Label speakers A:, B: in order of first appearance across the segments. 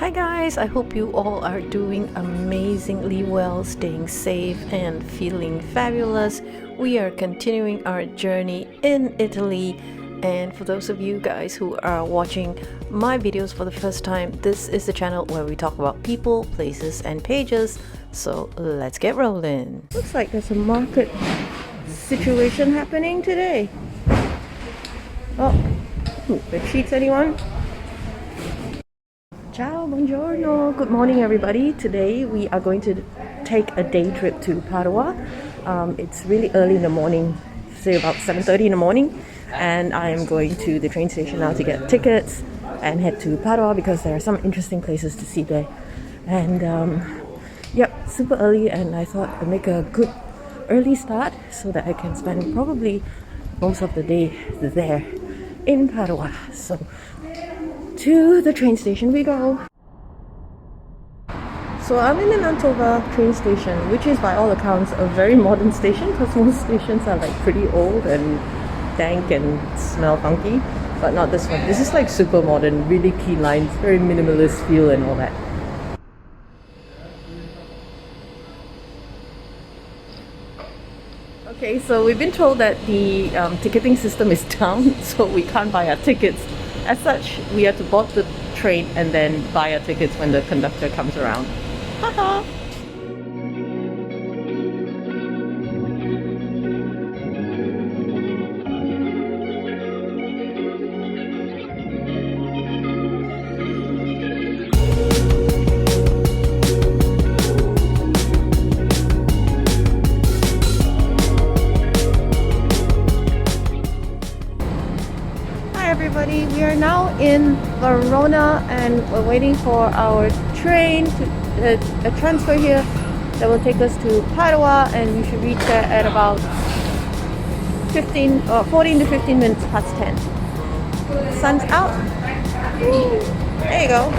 A: Hi guys, I hope you all are doing amazingly well, staying safe and feeling fabulous. We are continuing our journey in Italy, and for those of you guys who are watching my videos for the first time, this is the channel where we talk about people, places and pages. So let's get rolling. Looks like there's a market situation happening today. Oh, bed sheets anyone? Ciao, buongiorno, good morning everybody. Today we are going to take a day trip to Padua. It's really early in the morning, say about 7:30 in the morning, and I am going to the train station now to get tickets and head to Padua because there are some interesting places to see there. And yep, super early, and I thought I'd make a good early start so that I can spend probably most of the day there in Padua. So to the train station we go. So I'm in the Mantova train station, which is by all accounts a very modern station because most stations are like pretty old and dank and smell funky, but not this one. This is like super modern, really clean lines, very minimalist feel and all that. Okay, so we've been told that the ticketing system is down, so we can't buy our tickets. As such, we have to board the train and then buy our tickets when the conductor comes around. Haha! Everybody, we are now in Verona and we're waiting for our train to a transfer here that will take us to Padua, and we should reach there at about 14 to 15 minutes past 10. Sun's out. There you go.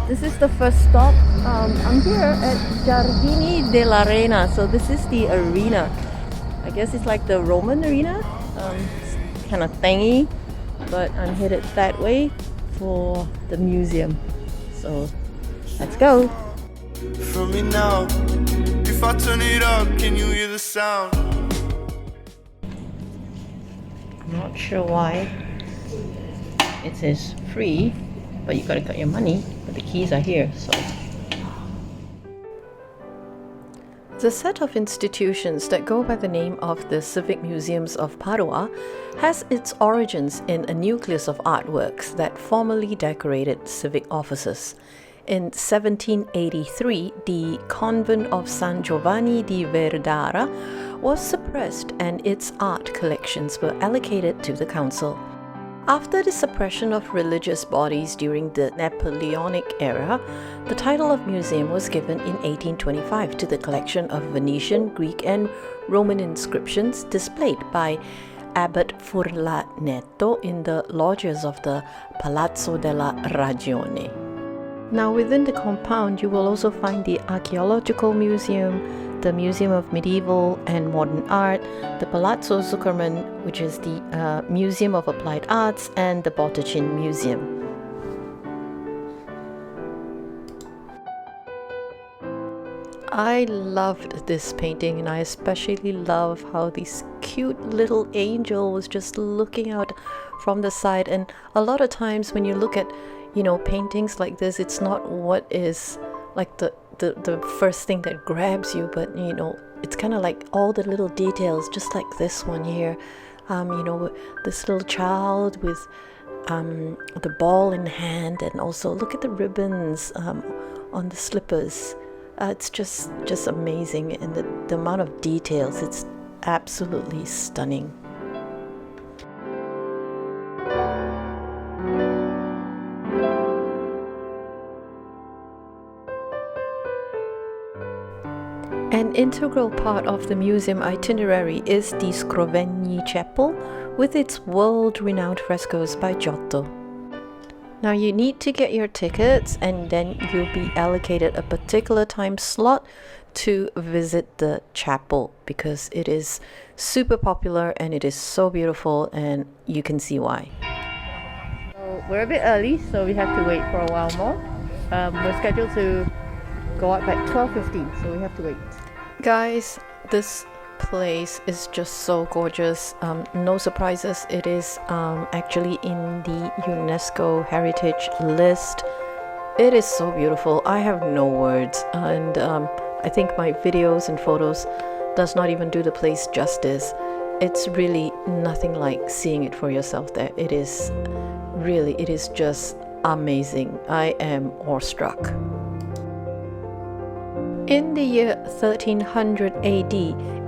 A: This is the first stop. I'm here at Giardini dell'Arena, so this is the arena. I guess it's like the Roman arena. It's kind of thingy, but I'm headed that way for the museum. So let's go. From me now, if I turn it up, can you hear the sound? I'm not sure why it says free, but you gotta cut your money. But the keys are here, so. The set of institutions that go by the name of the Civic Museums of Padua has its origins in a nucleus of artworks that formerly decorated civic offices. In 1783, the convent of San Giovanni di Verdara was suppressed and its art collections were allocated to the council. After the suppression of religious bodies during the Napoleonic era, the title of museum was given in 1825 to the collection of Venetian, Greek and Roman inscriptions displayed by Abbot Furlaneto in the lodges of the Palazzo della Ragione. Now within the compound you will also find the Archaeological Museum, the Museum of Medieval and Modern Art, the Palazzo Zuckerman, which is the Museum of Applied Arts, and the Botticin Museum. I loved this painting, and I especially love how this cute little angel was just looking out from the side. And a lot of times when you look at, paintings like this, it's not what is like the first thing that grabs you, but it's kind of like all the little details, just like this one here. This little child with the ball in hand, and also look at the ribbons on the slippers. It's just amazing, and the amount of details, it's absolutely stunning. An integral part of the museum itinerary is the Scrovegni chapel with its world-renowned frescoes by Giotto. Now you need to get your tickets and then you'll be allocated a particular time slot to visit the chapel because it is super popular and it is so beautiful, and you can see why.
B: So we're a bit early, so we have to wait for a while more. We're scheduled to go up at 12:15, so we have to wait.
A: Guys, this place is just so gorgeous. No surprises, it is actually in the UNESCO Heritage List. It is so beautiful. I have no words, and I think my videos and photos does not even do the place justice. It's really nothing like seeing it for yourself there. It is just amazing. I am awestruck. In the year 1300 AD,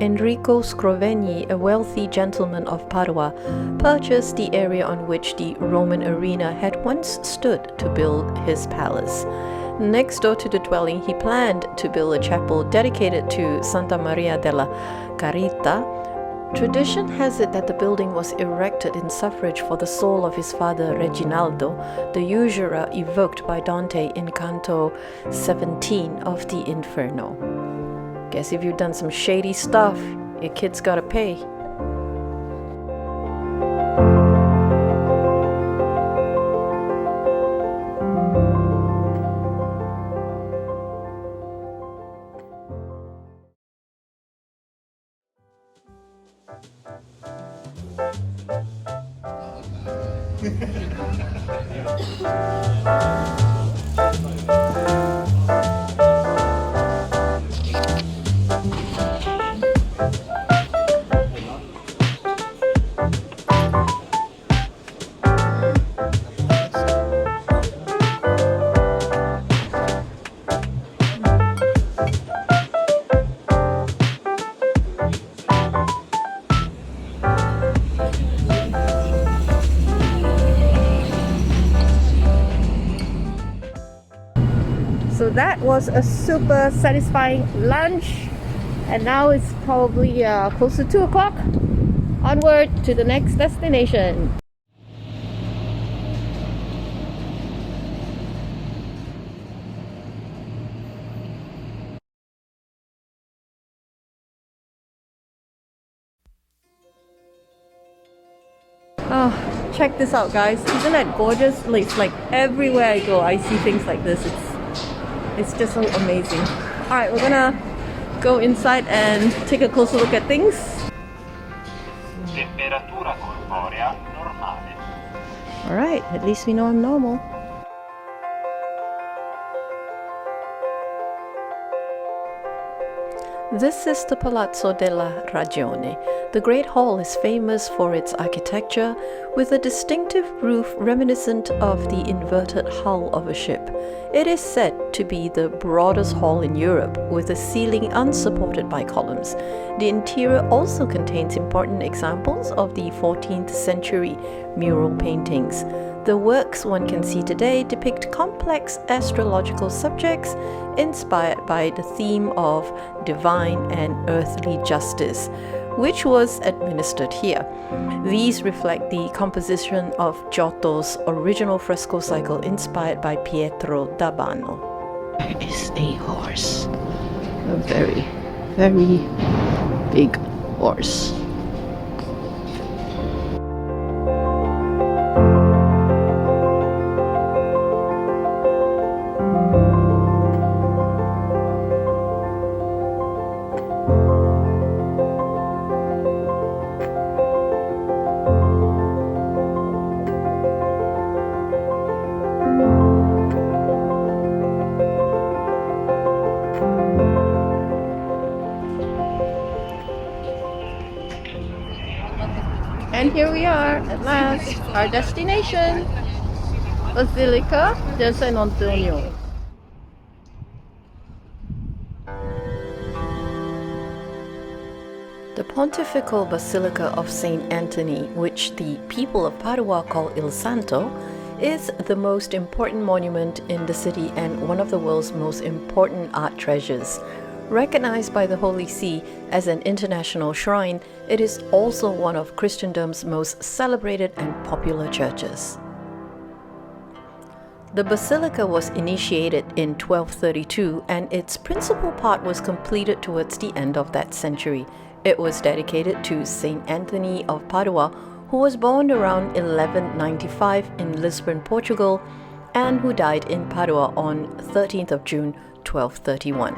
A: Enrico Scrovegni, a wealthy gentleman of Padua, purchased the area on which the Roman arena had once stood to build his palace. Next door to the dwelling, he planned to build a chapel dedicated to Santa Maria della Carita. Tradition has it that the building was erected in suffrage for the soul of his father Reginaldo, the usurer evoked by Dante in Canto 17 of the Inferno. Guess if you've done some shady stuff, your kid's gotta pay.
B: So that was a super satisfying lunch, and now it's probably close to 2 o'clock. Onward to the next destination. Oh, check this out, guys. Isn't that gorgeous? It's like everywhere I go, I see things like this. It's just so amazing. Alright, we're gonna go inside and take a closer look at things.
C: Temperatura corporea normale.
B: Alright, at least we know I'm normal.
A: This is the Palazzo della Ragione. The Great Hall is famous for its architecture, with a distinctive roof reminiscent of the inverted hull of a ship. It is said to be the broadest hall in Europe, with a ceiling unsupported by columns. The interior also contains important examples of the 14th century mural paintings. The works one can see today depict complex astrological subjects inspired by the theme of divine and earthly justice, which was administered here. These reflect the composition of Giotto's original fresco cycle inspired by Pietro d'Abano. There is a horse, a very, very big horse.
B: And here we are at last, our destination, Basilica del Sant'Antonio.
A: The Pontifical Basilica of Saint Anthony, which the people of Padua call Il Santo, is the most important monument in the city and one of the world's most important art treasures. Recognized by the Holy See as an international shrine, it is also one of Christendom's most celebrated and popular churches. The basilica was initiated in 1232 and its principal part was completed towards the end of that century. It was dedicated to Saint Anthony of Padua, who was born around 1195 in Lisbon, Portugal, and who died in Padua on 13th of June 1231.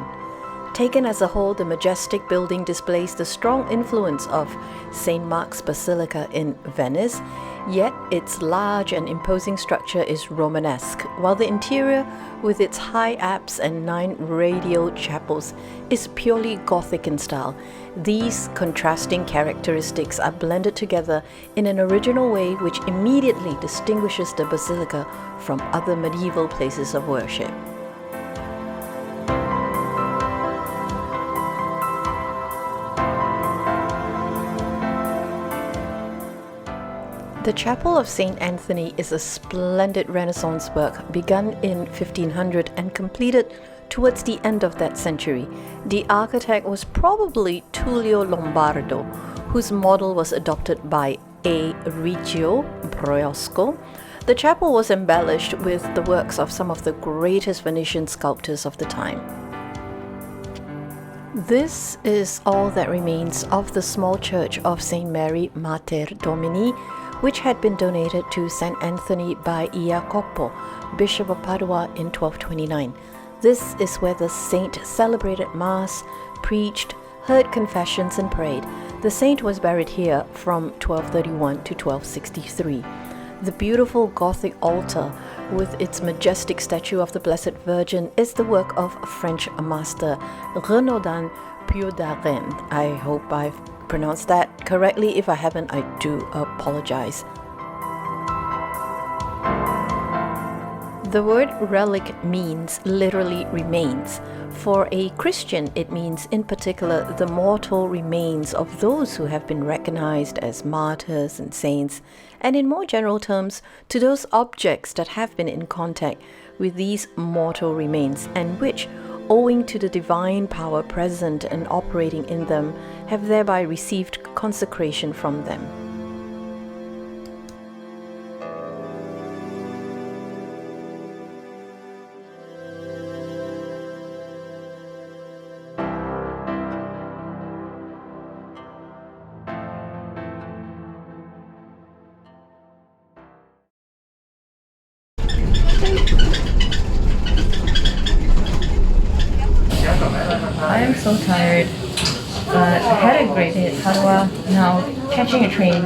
A: Taken as a whole, the majestic building displays the strong influence of St. Mark's Basilica in Venice, yet its large and imposing structure is Romanesque, while the interior, with its high apse and 9 radial chapels, is purely Gothic in style. These contrasting characteristics are blended together in an original way which immediately distinguishes the basilica from other medieval places of worship. The Chapel of St. Anthony is a splendid Renaissance work begun in 1500 and completed towards the end of that century. The architect was probably Tullio Lombardo, whose model was adopted by A. Riccio Broiosco. The chapel was embellished with the works of some of the greatest Venetian sculptors of the time. This is all that remains of the small church of St. Mary Mater Domini, which had been donated to St. Anthony by Jacopo, Bishop of Padua, in 1229. This is where the saint celebrated Mass, preached, heard confessions and prayed. The saint was buried here from 1231 to 1263. The beautiful Gothic altar with its majestic statue of the Blessed Virgin is the work of French master Renaudin Puydarin. I hope I've pronounced that correctly. If I haven't, I do apologize. The word relic means literally remains. For a Christian, it means in particular the mortal remains of those who have been recognized as martyrs and saints, and in more general terms, to those objects that have been in contact with these mortal remains and which, owing to the divine power present and operating in them, have thereby received consecration from them.
B: I am so tired, but I had a great day at Padua. Now catching a train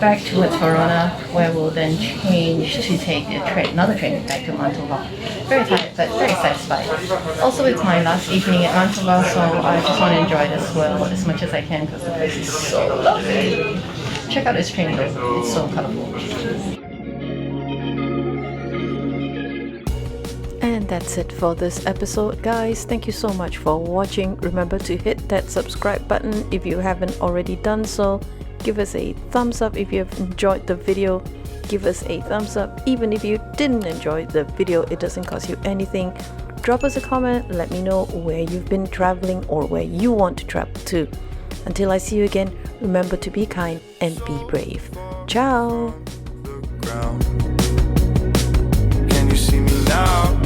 B: back towards Verona, where we'll then change to take another train back to Mantova. Very tired, but very satisfied. Also, it's my last evening at Mantova, so I just want to enjoy this well as much as I can because the place is so lovely. Check out this train though, it's so colorful.
A: And that's it for this episode, guys. Thank you so much for watching. Remember to hit that subscribe button if you haven't already done so. Give us a thumbs up if you have enjoyed the video. Give us a thumbs up even if you didn't enjoy the video. It doesn't cost you anything. Drop us a comment. Let me know where you've been traveling or where you want to travel to. Until I see you again, remember to be kind and be brave. Ciao!
D: Can you see me now?